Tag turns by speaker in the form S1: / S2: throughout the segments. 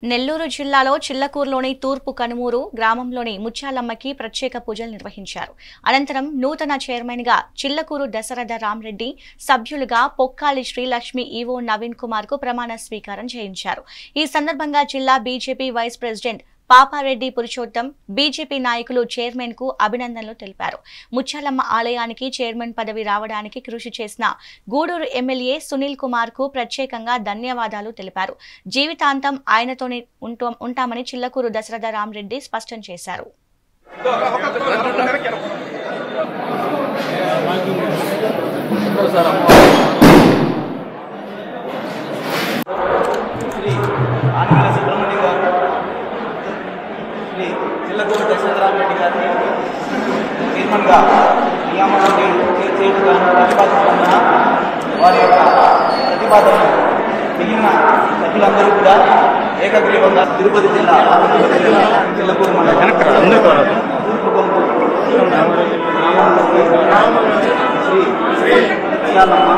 S1: నెల్లూరు జిల్లాలో చిల్లకూరులోని తూర్పు కనుమూరు గ్రామంలోని ముత్యాలమ్మకి ప్రత్యేక పూజలు నిర్వహించారు. అనంతరం నూతన చైర్మన్ గా చిల్లకూరు దశరథ రామరెడ్డి, సభ్యులుగా పొక్కాలి శ్రీలక్ష్మి, ఈవో నవీన్ కుమార్ కు ప్రమాణ స్వీకారం చేయించారు. ఈ సందర్భంగా జిల్లా BJP vice president Papareddy Purushottam, BJP నాయకులు చైర్మన్ కు అభినందనలు తెలిపారు. ముత్యాలమ్మ ఆలయానికి చైర్మన్ పదవి రావడానికి కృషి చేసిన గూడూరు ఎమ్మెల్యే సునీల్ కుమార్ కు ప్రత్యేకంగా ధన్యవాదాలు తెలిపారు. జీవితాంతం ఆయనతోనే ఉంటామని చిల్లకూరు దశరథ రామరెడ్డి స్పష్టం చేశారు.
S2: చిల్లకూరు దశరథ రామరెడ్డి గారిని చైర్మన్గా నియామకం చేయడం ప్రతిపాదిస్తున్న వారి యొక్క ప్రతిపాదనను మిగిలిన సభ్యులందరూ కూడా ఏకగ్రీవంగా తిరుపతి జిల్లా చిల్లకూరు మండలం తూర్పు కొంపు శ్రీ ముత్యాలమ్మ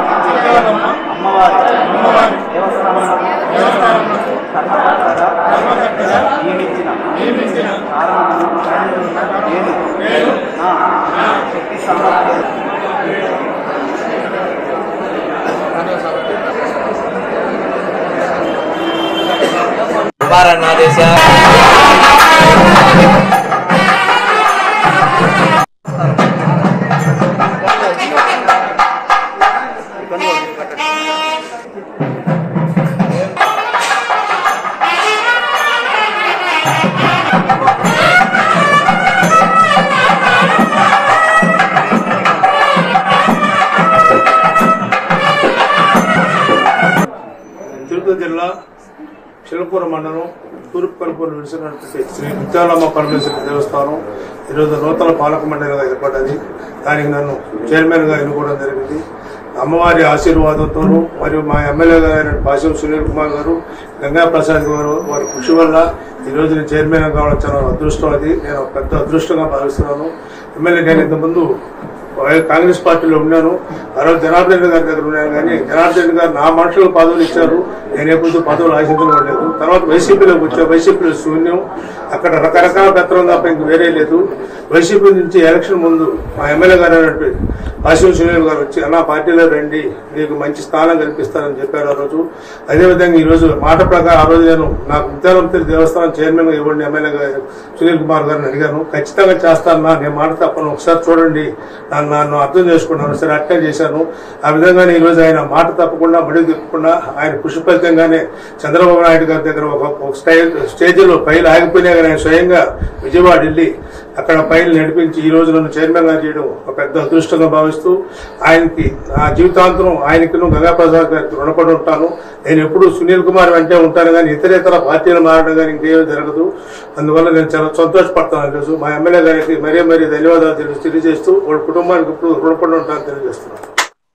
S2: అమ్మవారి దేవస్థానం నియమించిన నేను నా శక్తి సామర్థ్యం
S3: తిరుపతి జిల్లా చిల్లకూరు మండలం తూర్పు కనుపూరు విడిచినటువంటి శ్రీ ముత్యాలమ్మ పరమేశ్వరి దేవస్థానం ఈరోజు నూతన పాలక మండలిగా ఏర్పడ్డది. దానికి నన్ను చైర్మన్గా ఎన్నుకోవడం జరిగింది. అమ్మవారి ఆశీర్వాదంతోనూ మరియు మా ఎమ్మెల్యే గారు పాశం సునీల్ కుమార్ గారు, గంగా ప్రసాద్ గారు వారి కృషి వల్ల ఈరోజు నేను చైర్మన్ కావడం చాలా అదృష్టం. అది నేను పెద్ద అదృష్టంగా భావిస్తున్నాను. ఎమ్మెల్యే నేను ఇంతకుముందు కాంగ్రెస్ పార్టీలో ఉన్నాను. ఆ రోజు జనార్దన్ గారి దగ్గర ఉన్నాను. కానీ జనార్దన్ గారు నా మనుషులకు పదవులు ఇచ్చారు. నేను ఎప్పుడు పదవులు ఆశించలేదు. తర్వాత వైసీపీలోకి వచ్చా. వైసీపీలో శూన్యం. అక్కడ రకరకాల పత్రం తప్ప ఇంక వేరే లేదు. వైసీపీ నుంచి ఎలక్షన్ ముందు మా ఎమ్మెల్యే గారు అయినటువంటి ఆశీం సునీల్ గారు వచ్చి అన్న పార్టీలో రండి, మీకు మంచి స్థానం కల్పిస్తానని చెప్పారు ఆ రోజు. అదేవిధంగా ఈ రోజు మాట ప్రకారం ఆ రోజు నేను నాకు ముత్యాలమ్మ దేవస్థానం చైర్మన్గా ఇవ్వండి ఎమ్మెల్యే గారు సునీల్ కుమార్ గారిని అడిగాను. ఖచ్చితంగా చేస్తాను, నేను మాట తప్పను, ఒకసారి చూడండి, నన్ను అర్థం చేసుకున్నాను. సరే అట్టే చేశాను. ఆ విధంగానే ఈ రోజు ఆయన మాట తప్పకుండా మడి తిప్పకుండా ఆయన కృషి ఫలితంగానే చంద్రబాబు నాయుడు గారి దగ్గర ఒక స్టేజ్లో పైలు ఆగిపోయినా కానీ ఆయన స్వయంగా విజయవాడ వెళ్ళి అక్కడ పైలు నడిపించి ఈ రోజు నన్ను చైర్మన్ గా చేయడం ఒక పెద్ద అదృష్టంగా భావిస్తూ ఆయనకి నా జీవితాంతరం ఆయనకి గంగా ప్రసాద్ గారికి రుణపడి ఉంటాను. నేను ఎప్పుడు సునీల్ కుమార్ వెంటే ఉంటాను కానీ ఇతరేతర పార్టీలు మారడం కానీ ఇంకేమీ జరగదు. అందువల్ల నేను చాలా సంతోషపడతాను. ఈరోజు మా ఎమ్మెల్యే గారికి మరీ ధన్యవాదాలు తెలియజేస్తూ వాళ్ళ కుటుంబానికి ఇప్పుడు రుణపడి ఉంటానని తెలియజేస్తున్నాను.